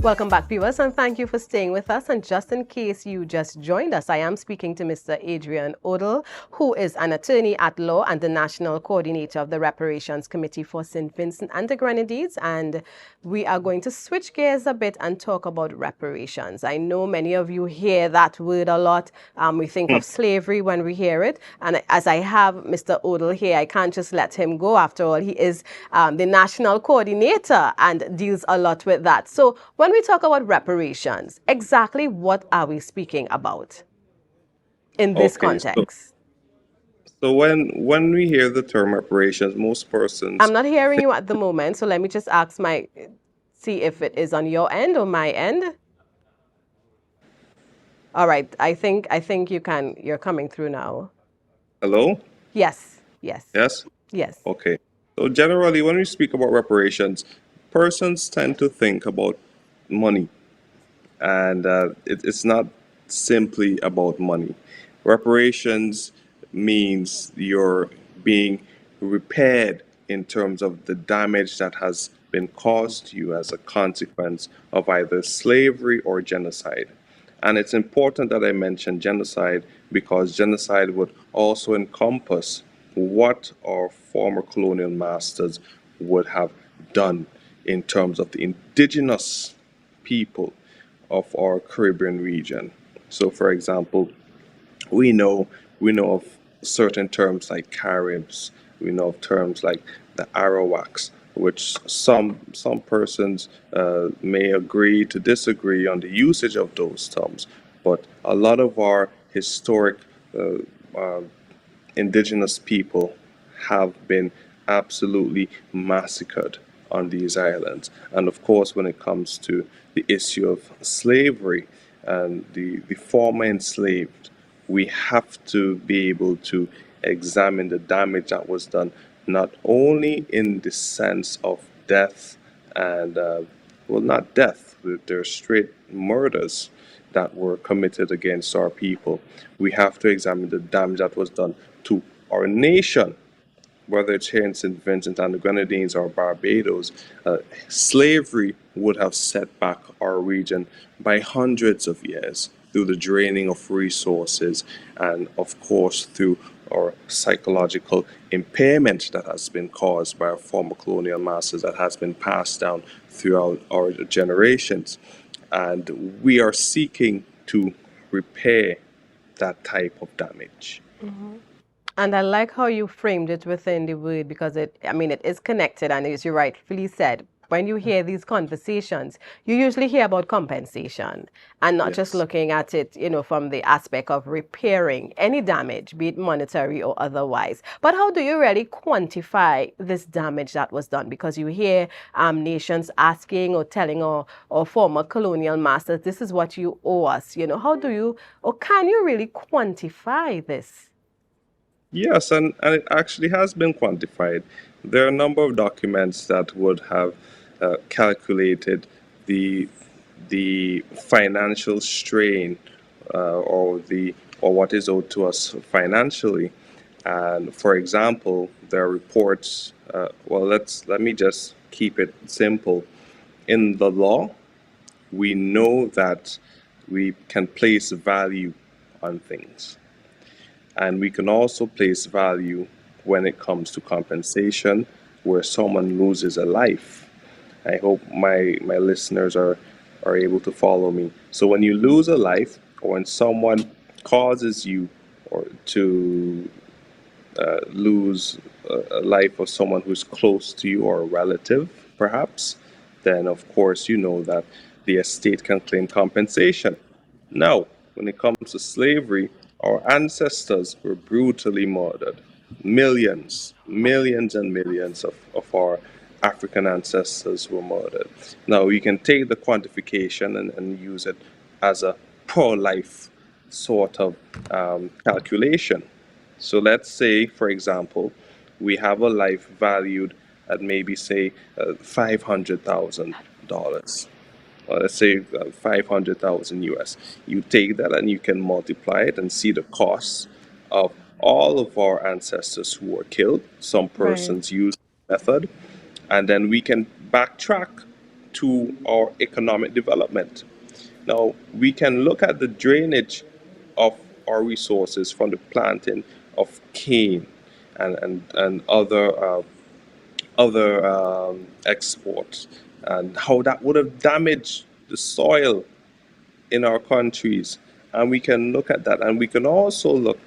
Welcome back, viewers, and thank you for staying with us. And just in case you just joined us, I am speaking to Mr. Adrian Odle, who is an attorney at law and the national coordinator of the Reparations Committee for St. Vincent and the Grenadines. And we are going to switch gears a bit and talk about reparations. I know many of you hear that word a lot. We think of slavery when we hear it. And as I have Mr. Odle here, I can't just let him go. After all, he is the national coordinator and deals a lot with that. So when we talk about reparations, exactly what are we speaking about in this Okay, context? so when we hear the term reparations, most I'm persons not hearing think, you at the moment, so let me just see if it is on your end or my end. All right, I think you're coming through now. hello? Yes, yes, Yes? yes. Okay. So generally, when we speak about reparations, persons tend to think about money, and it's not simply about money. Reparations means you're being repaired in terms of the damage that has been caused to you as a consequence of either slavery or genocide. And it's important that I mention genocide because genocide would also encompass what our former colonial masters would have done in terms of the indigenous people of our Caribbean region. So, for example, we know we know of certain terms like Caribs. We know of terms like the Arawaks, which some persons may agree to disagree on the usage of those terms. But a lot of our historic uh, uh, indigenous people have been absolutely massacred on these islands. And of course, when it comes to the issue of slavery and the former enslaved, we have to be able to examine the damage that was done, not only in the sense of death and, well, not death, they're straight murders that were committed against our people. We have to examine the damage that was done to our nation, whether it's here in St. Vincent and the Grenadines or Barbados. Slavery would have set back our region by hundreds of years through the draining of resources and, of course, through our psychological impairment that has been caused by our former colonial masters that has been passed down throughout our generations. And we are seeking to repair that type of damage. And I like how you framed it within the word because it is connected. And as you rightfully said, when you hear these conversations, you usually hear about compensation and not just Yes. looking at it, from the aspect of repairing any damage, be it monetary or otherwise. But how do you really quantify this damage that was done? Because you hear nations asking or telling or former colonial masters, this is what you owe us. How do you, or can you really quantify this? Yes, and it actually has been quantified. There are a number of documents that would have calculated the the financial strain or what is owed to us financially. And for example, there are reports. Well, let me just keep it simple. In the law, we know that we can place value on things. And we can also place value when it comes to compensation, where someone loses a life. I hope my listeners are able to follow me. So when you lose a life, or when someone causes you or to lose a life of someone who's close to you or a relative, perhaps, then of course you know that the estate can claim compensation. Now, when it comes to slavery, our ancestors were brutally murdered. Millions and millions of our African ancestors were murdered. Now, we can take the quantification and use it as a pro life sort of calculation. So let's say, for example, we have a life valued at maybe say $500,000. Let's say 500,000 US. You take that and you can multiply it and see the costs of all of our ancestors who were killed. Some Right. persons use the method, and then we can backtrack to our economic development. Now, we can look at the drainage of our resources from the planting of cane and other exports, and how that would have damaged the soil in our countries. And we can look at that, and we can also look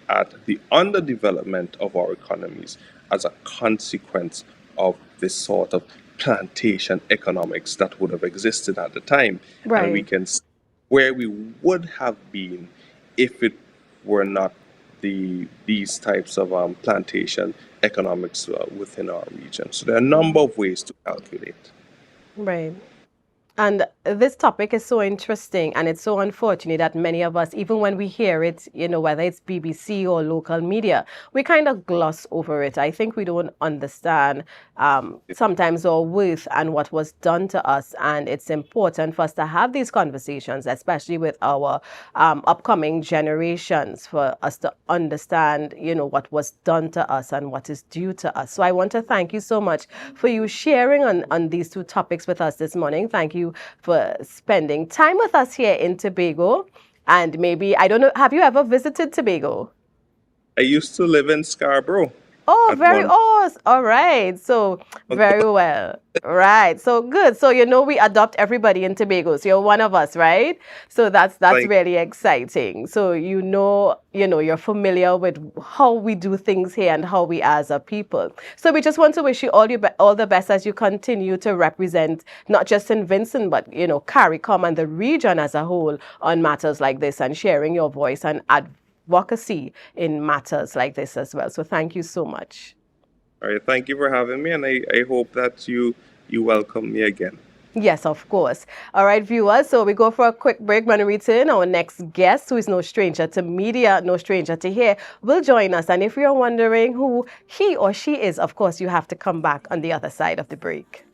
at the underdevelopment of our economies as a consequence of this sort of plantation economics that would have existed at the time. And we Right. can see where we would have been if it were not these types of plantation economics within our region. So there are a number of ways to calculate. Right. And this topic is so interesting, and it's so unfortunate that many of us, even when we hear it, whether it's BBC or local media, we kind of gloss over it. I think we don't understand sometimes our worth and what was done to us. And it's important for us to have these conversations, especially with our upcoming generations, for us to understand, what was done to us and what is due to us. So I want to thank you so much for you sharing on these two topics with us this morning. Thank you for spending time with us here in Tobago. And maybe, I don't know, have you ever visited Tobago? I used to live in Scarborough Oh, at very one awesome. All right. So, very well. Right. So, good. So, we adopt everybody in Tobago. So, you're one of us, right? So, that's point. really exciting. So, you're familiar with how we do things here and how we as a people. So, we just want to wish you all the best as you continue to represent not just St. Vincent, but, CARICOM and the region as a whole on matters like this, and sharing your voice and advocacy in matters like this as well. So thank you so much. All right, thank you for having me, and I hope that you welcome me again. Yes, of course. All right, viewers. So we go for a quick break. When we return, our next guest, who is no stranger to media, no stranger to here, will join us. And if you're wondering who he or she is, of course, you have to come back on the other side of the break.